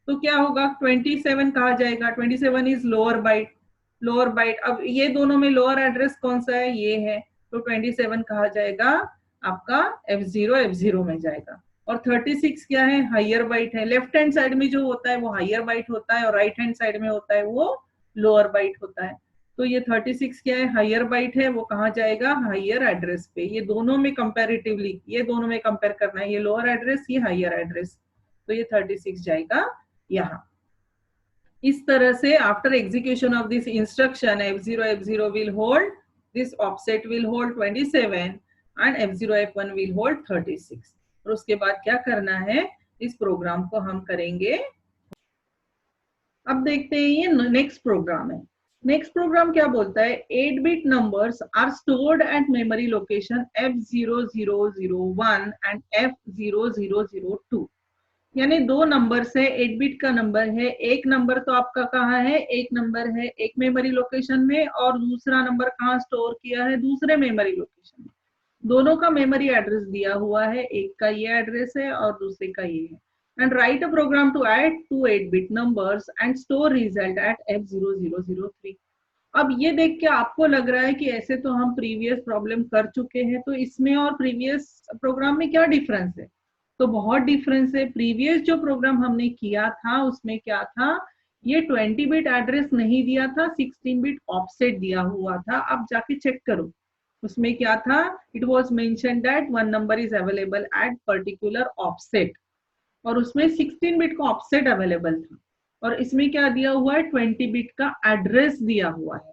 तो क्या होगा, 27 कहा जाएगा, 27 is lower byte, lower byte. अब ये दोनों में लोअर एड्रेस कौन सा है, ये है, तो 27 कहा जाएगा आपका F0 में जाएगा। और 36 क्या है, हायर बाइट है, लेफ्ट हैंड साइड में जो होता है वो हायर बाइट होता है और राइट हैंड साइड में होता है वो लोअर बाइट होता है। तो ये 36 क्या है, हायर बाइट है, वो कहाँ जाएगा, हायर एड्रेस पे। ये दोनों में कंपैरेटिवली, ये दोनों में कंपेयर करना है, ये लोअर एड्रेस ये हायर एड्रेस, तो ये 36 जाएगा यहाँ। इस तरह से after execution of this instruction F0 will hold this offset will hold 27 and F0 will hold 36। और उसके बाद क्या करना है, इस प्रोग्राम को हम करेंगे। अब देखते हैं ये नेक्स्ट प्रोग्राम है। नेक्स्ट प्रोग्राम क्या बोलता है, 8 bit numbers are stored at memory location F0001 and F0002। यानी दो नंबर्स है, 8 बिट का नंबर है, एक नंबर तो आपका कहाँ है, एक नंबर है एक मेमोरी लोकेशन में और दूसरा नंबर कहाँ स्टोर किया है, दूसरे मेमोरी लोकेशन में। दोनों का मेमोरी एड्रेस दिया हुआ है, एक का ये एड्रेस है और दूसरे का ये है। And write a program to add 2 8 bit numbers and store result at F0003। अब ये देख के आपको लग रहा है कि ऐसे तो हम प्रीवियस प्रॉब्लम कर चुके हैं, तो इसमें और प्रीवियस प्रोग्राम में क्या डिफरेंस है, तो बहुत डिफरेंस है। प्रीवियस जो प्रोग्राम हमने किया था उसमें क्या था, ये 20 बिट एड्रेस नहीं दिया था, 16 बिट ऑफसेट दिया हुआ था। अब जाके चेक करो उसमें क्या था, it was mention that one number is available at particular offset, और उसमें 16 बिट का ऑफसेट अवेलेबल था, और इसमें क्या दिया हुआ है, 20 बिट का एड्रेस दिया हुआ है।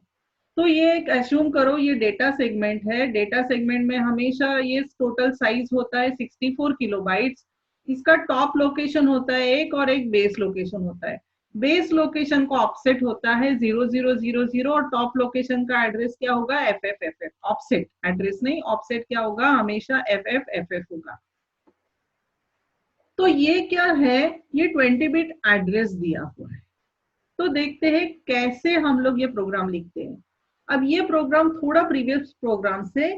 तो ये एक एज्यूम करो ये डेटा सेगमेंट है, डेटा सेगमेंट में हमेशा ये टोटल साइज होता है 64 किलोबाइट्स। इसका टॉप लोकेशन होता है एक और एक बेस लोकेशन होता है। बेस लोकेशन का ऑफसेट होता है 0000 और टॉप लोकेशन का एड्रेस क्या होगा, FFFF। ऑफसेट एड्रेस नहीं, ऑफसेट क्या होगा, हमेशा FFFF होगा। तो ये क्या है, ये 20 बिट एड्रेस दिया हुआ है। तो देखते हैं कैसे हम लोग ये प्रोग्राम लिखते हैं। अब ये प्रोग्राम थोड़ा प्रीवियस प्रोग्राम से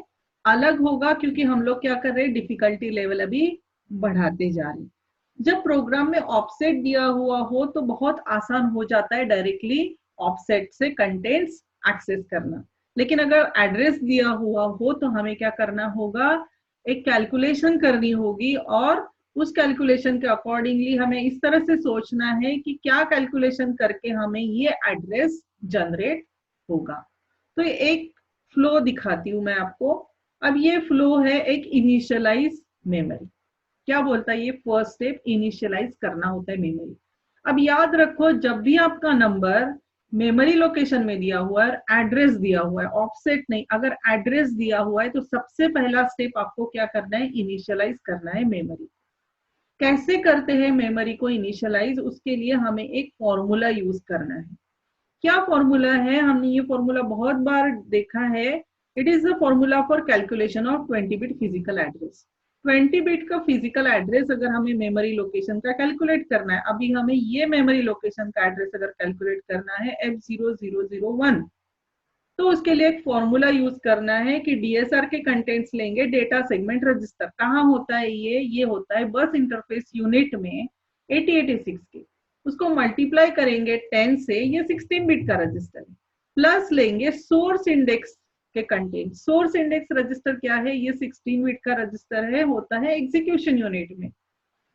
अलग होगा, क्योंकि हम लोग क्या कर रहे हैं, डिफिकल्टी लेवल अभी बढ़ाते जा रहे हैं। जब प्रोग्राम में ऑफसेट दिया हुआ हो तो बहुत आसान हो जाता है डायरेक्टली ऑफसेट से कंटेंट्स एक्सेस करना, लेकिन अगर एड्रेस दिया हुआ हो तो हमें क्या करना होगा, एक कैलकुलेशन करनी होगी, और उस कैलकुलेशन के अकॉर्डिंगली हमें इस तरह से सोचना है कि क्या कैलकुलेशन करके हमें ये एड्रेस जनरेट होगा। तो एक फ्लो दिखाती हूं मैं आपको। अब ये फ्लो है एक इनिशियलाइज मेमोरी। क्या बोलता है ये? फर्स्ट स्टेप इनिशियलाइज करना होता है मेमोरी। अब याद रखो, जब भी आपका नंबर मेमोरी लोकेशन में दिया हुआ है, एड्रेस दिया हुआ है, ऑफसेट नहीं, अगर एड्रेस दिया हुआ है तो सबसे पहला स्टेप आपको क्या करना है? इनिशियलाइज करना है मेमोरी। कैसे करते हैं मेमोरी को इनिशियलाइज? उसके लिए हमें एक फॉर्मूला यूज करना है। क्या फॉर्मूला है? हमने ये फॉर्मूला बहुत बार देखा है। It is the formula for calculation of 20 bit physical address. 20 bit का फिजिकल एड्रेस अगर हमें मेमोरी लोकेशन का कैलकुलेट करना है, अभी हमें ये मेमोरी लोकेशन का एड्रेस अगर कैलकुलेट करना है F0001, तो उसके लिए एक फॉर्मूला यूज करना है कि डीएसआर के कंटेंट्स लेंगे डेटा सेगमेंट रजिस्टर। कहाँ होता है ये होता है बस इंटरफेस यूनिट में 8086 के। उसको मल्टीप्लाई करेंगे 10 से, ये 16 बिट का रजिस्टर है, प्लस लेंगे सोर्स इंडेक्स के कंटेंट। सोर्स इंडेक्स रजिस्टर क्या है? ये 16 बिट का रजिस्टर है, होता है एग्जीक्यूशन यूनिट में।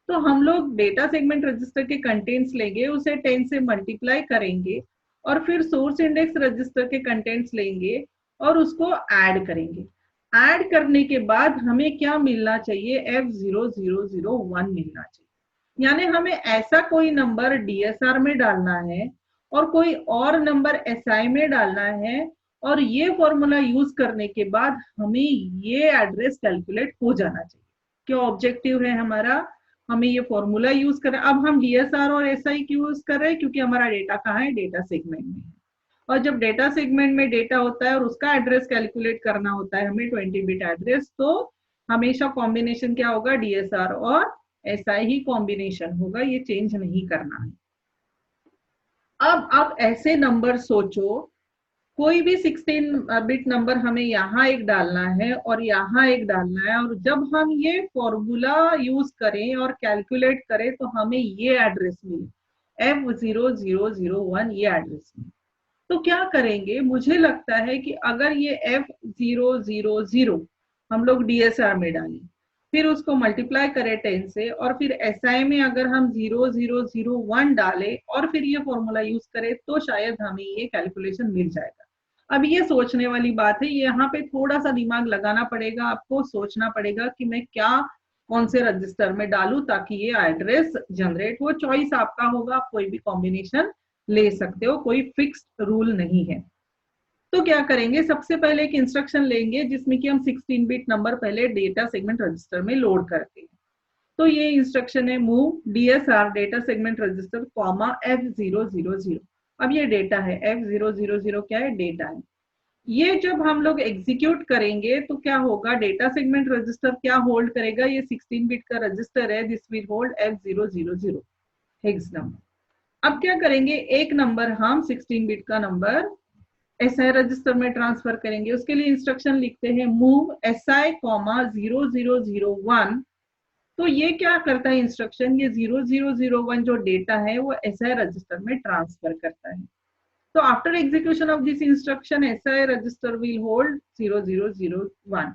तो हम लोग डेटा सेगमेंट रजिस्टर के कंटेंट्स लेंगे, उसे 10 से मल्टीप्लाई करेंगे और फिर सोर्स इंडेक्स रजिस्टर के कंटेंट्स लेंगे और उसको ऐड करेंगे। ऐड करने के बाद हमें क्या मिलना चाहिए? F0001 मिलना चाहिए। यानी हमें ऐसा कोई नंबर डीएसआर में डालना है और कोई और नंबर एसआई में डालना है, और ये फॉर्मूला यूज करने के बाद हमें ये एड्रेस कैलकुलेट हो जाना चाहिए। क्या ऑब्जेक्टिव है हमारा? हमें ये फॉर्मूला यूज कर। अब हम डीएसआर और एसआई क्यों यूज कर रहे हैं? क्योंकि हमारा डेटा कहाँ है? डेटा सेगमेंट में है। और जब डेटा सेगमेंट में डेटा होता है और उसका एड्रेस कैलकुलेट करना होता है हमें 20 बिट एड्रेस, तो हमेशा कॉम्बिनेशन क्या होगा? डीएसआर और एसआई ही कॉम्बिनेशन होगा, ये चेंज नहीं करना है। अब आप ऐसे नंबर सोचो, कोई भी 16 बिट नंबर हमें यहाँ एक डालना है और यहाँ एक डालना है, और जब हम ये फॉर्मूला यूज करें और कैलकुलेट करें तो हमें ये एड्रेस मिले F0001, ये एड्रेस मिले। तो क्या करेंगे? मुझे लगता है कि अगर ये F000 हम लोग डीएसआर में डालें, फिर उसको मल्टीप्लाई करें 10 से, और फिर एसआई में अगर हम 0001 डालें और फिर ये फॉर्मूला यूज करें, तो शायद हमें ये कैलकुलेशन मिल जाएगा। अब ये सोचने वाली बात है, यहाँ पे थोड़ा सा दिमाग लगाना पड़ेगा, आपको सोचना पड़ेगा कि मैं क्या कौन से रजिस्टर में डालूं ताकि ये एड्रेस जनरेट हो। चॉइस आपका होगा, आप कोई भी कॉम्बिनेशन ले सकते हो, कोई फिक्स्ड रूल नहीं है। तो क्या करेंगे? सबसे पहले एक इंस्ट्रक्शन लेंगे जिसमें कि हम 16 बिट नंबर पहले डेटा सेगमेंट रजिस्टर में लोड करते हैं। तो ये इंस्ट्रक्शन है move DSR data segment register comma F000। अब ये डेटा है, F000 क्या है? डेटा है। ये जब हम लोग एग्जीक्यूट करेंगे तो क्या होगा? डेटा सेगमेंट रजिस्टर क्या होल्ड करेगा? ये 16 बिट का रजिस्टर है, this will hold F000 hex number. अब क्या करेंगे? एक नंबर हम 16 बिट का नंबर एसआई रजिस्टर में ट्रांसफर करेंगे। उसके लिए इंस्ट्रक्शन लिखते हैं मूव एसआई कॉमा 0001। तो ये क्या करता है इंस्ट्रक्शन? ये 0001 जो डेटा है वो एसआई रजिस्टर में ट्रांसफर करता है। तो after execution of this instruction SI register will hold 0001।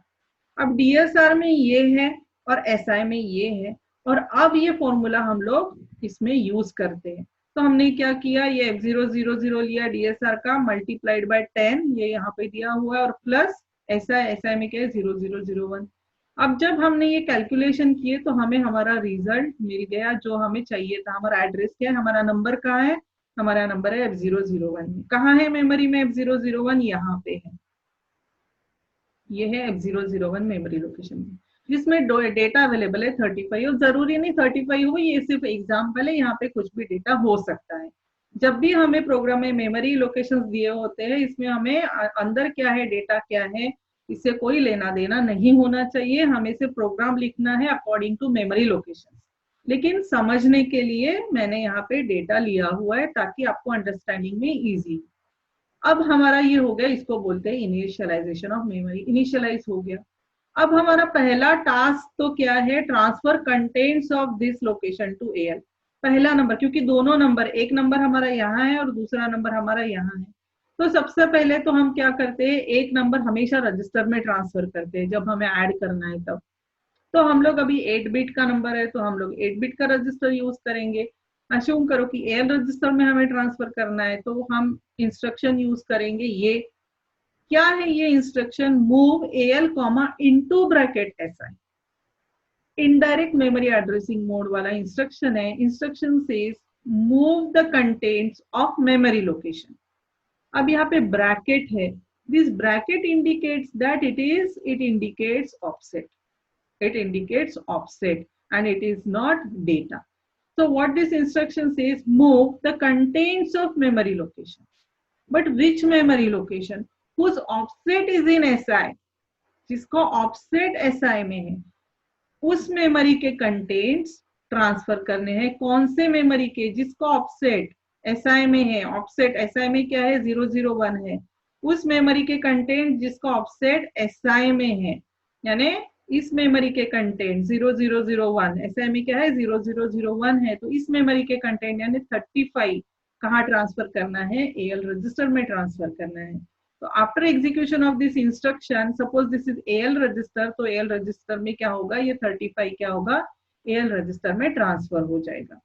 अब डीएसआर में ये है और एसआई में ये है, और अब ये फॉर्मूला हम लोग इसमें यूज करते हैं। तो हमने क्या किया? ये F000 लिया डीएसआर का, मल्टीप्लाइड बाय 10, ये यहाँ पे दिया हुआ है, और प्लस एसआई में क्या है? 0001। अब जब हमने ये कैलकुलेशन किए तो हमें हमारा रिजल्ट मिल गया जो हमें चाहिए था। हमारा एड्रेस क्या है? हमारा नंबर कहाँ है? हमारा नंबर है F001 में। कहाँ है मेमोरी में F001? यहाँ पे है, ये है F001 मेमोरी लोकेशन में, जिसमें डेटा अवेलेबल है 35। और जरूरी नहीं 35 हो, ये सिर्फ एग्जाम्पल है, यहाँ पे कुछ भी डेटा हो सकता है। जब भी हमें प्रोग्राम में मेमोरी लोकेशंस दिए होते हैं, इसमें हमें अंदर क्या है, डेटा क्या है, इससे कोई लेना देना नहीं होना चाहिए। हमें सिर्फ प्रोग्राम लिखना है अकॉर्डिंग टू मेमोरी लोकेशन। लेकिन समझने के लिए मैंने यहाँ पे डेटा लिया हुआ है ताकि आपको अंडरस्टैंडिंग में इजी। अब हमारा ये हो गया, इसको बोलते हैं इनिशियलाइजेशन ऑफ मेमोरी। इनिशियलाइज हो गया। अब हमारा पहला टास्क तो क्या है? Transfer contents of this location to L. पहला नंबर, क्योंकि दोनों नंबर, एक नंबर हमारा यहाँ है और दूसरा नंबर हमारा यहाँ है, तो सबसे पहले तो हम क्या करते हैं? एक नंबर हमेशा रजिस्टर में ट्रांसफर करते हैं जब हमें ऐड करना है तब। तो हम लोग अभी 8 बिट का नंबर है तो हम लोग 8 बिट का रजिस्टर यूज करेंगे। अश्यूम करो कि एल रजिस्टर में हमें ट्रांसफर करना है, तो हम इंस्ट्रक्शन यूज करेंगे। ये क्या है? ये instruction move L comma into bracket SI, indirect memory addressing mode वाला इंस्ट्रक्शन है। Instruction says move the contents of memory location. अब यहाँ पे ब्रैकेट है, this bracket indicates that it indicates offset, it indicates offset and it is not data. So what this instruction says, move the contents of memory location, but which memory location whose offset is in SI, जिसको offset SI में है, उस memory के contents transfer करने हैं। कौन से memory के? जिसको ऑफसेट एसआई में है। ऑफसेट एसआई में क्या है? 001 है। उस मेमोरी के कंटेंट जिसका ऑफसेट एसआई में है, यानी इस मेमोरी के कंटेंट 0001, एसआई में क्या है? 0001 है। तो इस मेमोरी के कंटेंट यानी 35 कहाँ ट्रांसफर करना है? एएल रजिस्टर में ट्रांसफर करना है। तो after execution of this instruction, suppose this is AL register, तो एएल रजिस्टर में क्या होगा? ये 35 क्या होगा? एएल रजिस्टर में ट्रांसफर हो जाएगा।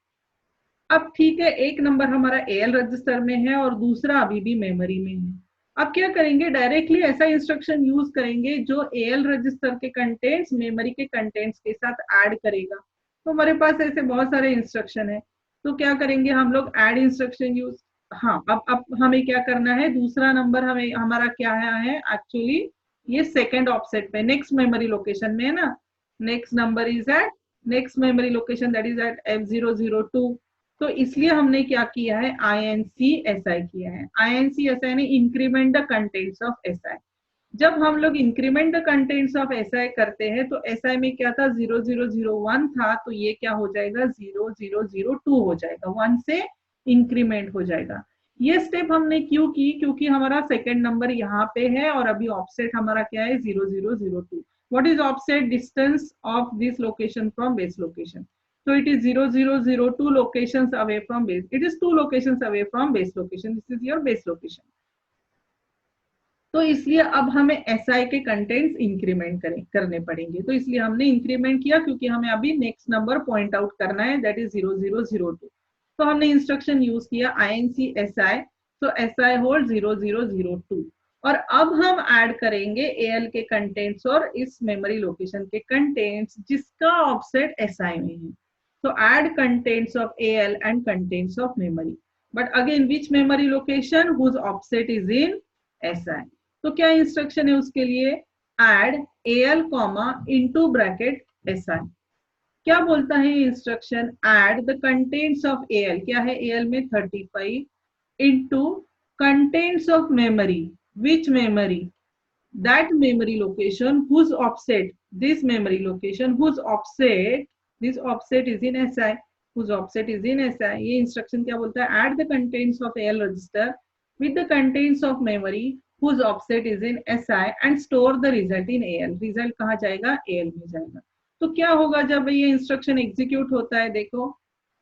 अब ठीक है, एक नंबर हमारा एएल रजिस्टर में है और दूसरा अभी भी मेमोरी में है। अब क्या करेंगे? डायरेक्टली ऐसा इंस्ट्रक्शन यूज करेंगे जो एएल रजिस्टर के कंटेंट्स मेमोरी के कंटेंट्स के साथ ऐड करेगा। तो हमारे पास ऐसे बहुत सारे इंस्ट्रक्शन है, तो क्या करेंगे हम लोग? Add instruction use. हाँ, अब हमें क्या करना है? दूसरा नंबर हमें हमारा क्या है एक्चुअली? ये सेकेंड ऑफसेट पे नेक्स्ट मेमोरी लोकेशन में है ना। Next number is at next memory location, that is at F002। तो इसलिए हमने क्या किया है? INC-SI किया है। INC-SI ने increment the contents of SI। जब हम लोग increment the contents of SI करते हैं तो SI में क्या था? 0001 था, तो ये क्या हो जाएगा? 0002 हो जाएगा, 1 से इंक्रीमेंट हो जाएगा। ये स्टेप हमने क्यों की? क्योंकि हमारा सेकेंड नंबर यहाँ पे है और अभी ऑफसेट हमारा क्या है? 0002। What is offset? Distance of this location from base location. So it is 0002 locations away from base. It is 2 locations away from base location. This is your base location. तो इसलिए अब हमें SI के contents increment करने पड़ेंगे। तो इसलिए हमने इंक्रीमेंट किया क्योंकि हमें अभी नेक्स्ट नंबर पॉइंट आउट करना है, दैट इज 0002। तो हमने इंस्ट्रक्शन यूज किया INC-SI, तो SI होल्ड 0002। और अब हम ऐड करेंगे AL के कंटेंट्स और इस मेमोरी लोकेशन के कंटेंट्स जिसका ऑफसेट SI में है। So add contents of AL and contents of memory. But again, which memory location whose offset is in SI? तो क्या इंस्ट्रक्शन है उसके लिए? Add AL comma into bracket SI. क्या बोलता है instruction? Add the contents of AL. क्या है AL में? 35 into contents of memory. Which memory? That memory location whose offset, this memory location whose offset, this offset is in SI, whose offset is in SI. ये instruction क्या बोलता है? Add the contents of AL register with the contents of memory whose offset is in SI and store the result in AL. Result कहाँ जाएगा? AL में जाएगा। तो क्या होगा जब ये इंस्ट्रक्शन एग्जीक्यूट होता है? देखो,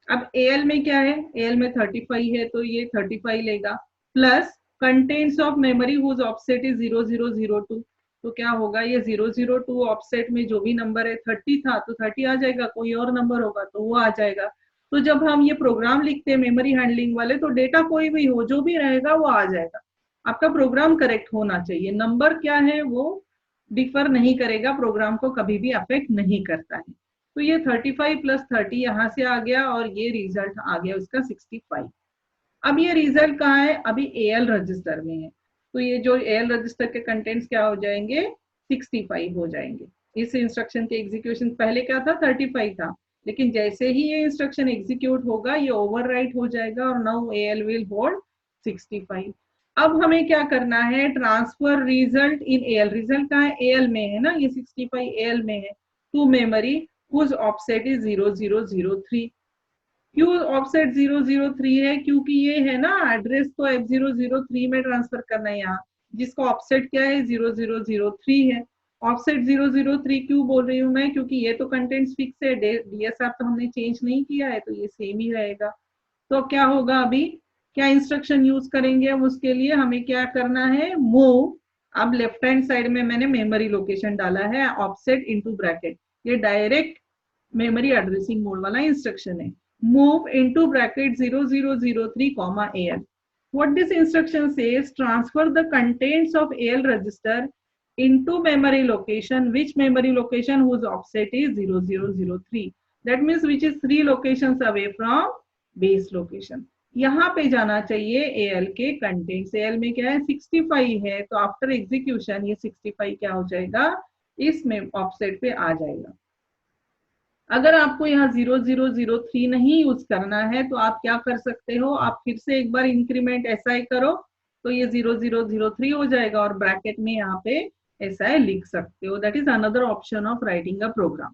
अब AL में क्या है? AL में 35 है, तो ये 35 लेगा plus contents of memory whose offset is 0002। तो क्या होगा? ये 002 ऑफसेट में जो भी नंबर है 30 था, तो 30 आ जाएगा। कोई और नंबर होगा तो वो आ जाएगा। तो जब हम ये प्रोग्राम लिखते हैं मेमोरी हैंडलिंग वाले, तो डेटा कोई भी हो, जो भी रहेगा वो आ जाएगा। आपका प्रोग्राम करेक्ट होना चाहिए। नंबर क्या है वो डिफर नहीं करेगा, प्रोग्राम को कभी भी अफेक्ट नहीं करता है। तो ये 35 प्लस 30 यहाँ से आ गया और ये रिजल्ट आ गया उसका 65। अब ये रिजल्ट कहाँ है? अभी AL रजिस्टर में है, तो ये जो AL रजिस्टर के कंटेंट्स क्या हो जाएंगे? 65 हो जाएंगे। इस इंस्ट्रक्शन के एग्जीक्यूशन पहले क्या था? 35 था, लेकिन जैसे ही ये इंस्ट्रक्शन एग्जीक्यूट होगा ये ओवरराइट हो जाएगा और नाउ AL विल होल्ड 65। अब हमें क्या करना है? Transfer result in AL। Result कहाँ है? AL में है ना, ये 65 AL में है, to memory whose offset is 0003। क्यों ऑफसेट 003 है? क्योंकि ये है ना एड्रेस, तो F003 में ट्रांसफर करना है यहाँ, जिसका ऑफसेट क्या है? 0003 है। ऑफसेट 003 क्यों बोल रही हूँ मैं? क्योंकि ये तो कंटेंट्स फिक्स है, DSR तो हमने चेंज नहीं किया है, तो ये सेम ही रहेगा। तो क्या होगा? अभी क्या इंस्ट्रक्शन यूज करेंगे हम उसके लिए? हमें क्या करना है? मूव। अब लेफ्ट हैंड साइड में मैंने मेमोरी लोकेशन डाला है, ऑफसेट इनटू ब्रैकेट। ये डायरेक्ट मेमोरी एड्रेसिंग मोड वाला इंस्ट्रक्शन है। move into bracket 0003 comma AL. What this instruction says, transfer the contents of AL register into memory location, which memory location whose offset is 0003. That means which is 3 locations away from base location. यहाँ पे जाना चाहिए AL के contents. AL में क्या है 65 है, तो आफ्टर एग्जीक्यूशन ये 65 क्या हो जाएगा, इसमें ऑफसेट पे आ जाएगा. अगर आपको यहाँ 0003 नहीं यूज करना है तो आप क्या कर सकते हो, आप फिर से एक बार इंक्रीमेंट SI करो तो ये 0003 हो जाएगा और ब्रैकेट में यहाँ पे SI लिख सकते हो. That is another option of writing a program.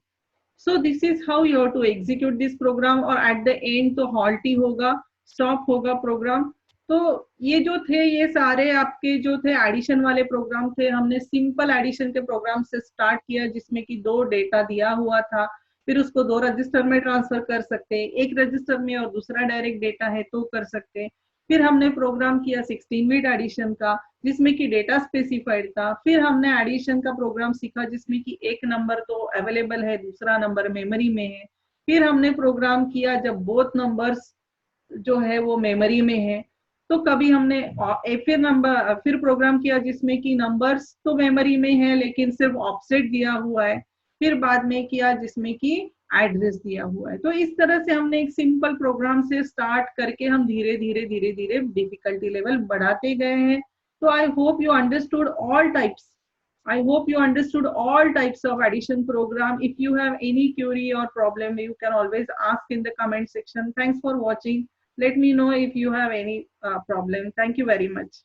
So this is how you have to execute this program. और एट द एंड तो हॉल्ट ही होगा, स्टॉप होगा प्रोग्राम. तो ये जो थे ये सारे आपके जो थे एडिशन वाले प्रोग्राम थे. हमने सिंपल एडिशन के प्रोग्राम से स्टार्ट किया जिसमें कि 2 डेटा दिया हुआ था, फिर उसको 2 रजिस्टर में ट्रांसफर कर सकते हैं, एक रजिस्टर में और दूसरा डायरेक्ट डेटा है तो कर सकते हैं. फिर हमने प्रोग्राम किया 16 बिट एडिशन का जिसमें कि डेटा स्पेसिफाइड था. फिर हमने एडिशन का प्रोग्राम सीखा जिसमें कि एक नंबर तो अवेलेबल है, दूसरा नंबर मेमोरी में है. फिर हमने प्रोग्राम किया जब बोथ नंबर्स जो है वो मेमोरी में है. तो कभी हमने फिर प्रोग्राम किया जिसमें कि नंबर्स तो मेमोरी में है लेकिन सिर्फ ऑफसेट दिया हुआ है. फिर बाद में किया जिसमें कि एड्रेस दिया हुआ है. तो इस तरह से हमने एक सिंपल प्रोग्राम से स्टार्ट करके हम धीरे धीरे धीरे धीरे डिफिकल्टी लेवल बढ़ाते गए हैं. तो I hope you understood all types. I hope you understood all types of addition program. If you have any query or problem, you can always ask in the comment section. Thanks for watching. Let me know if you have any problem. Thank you very much.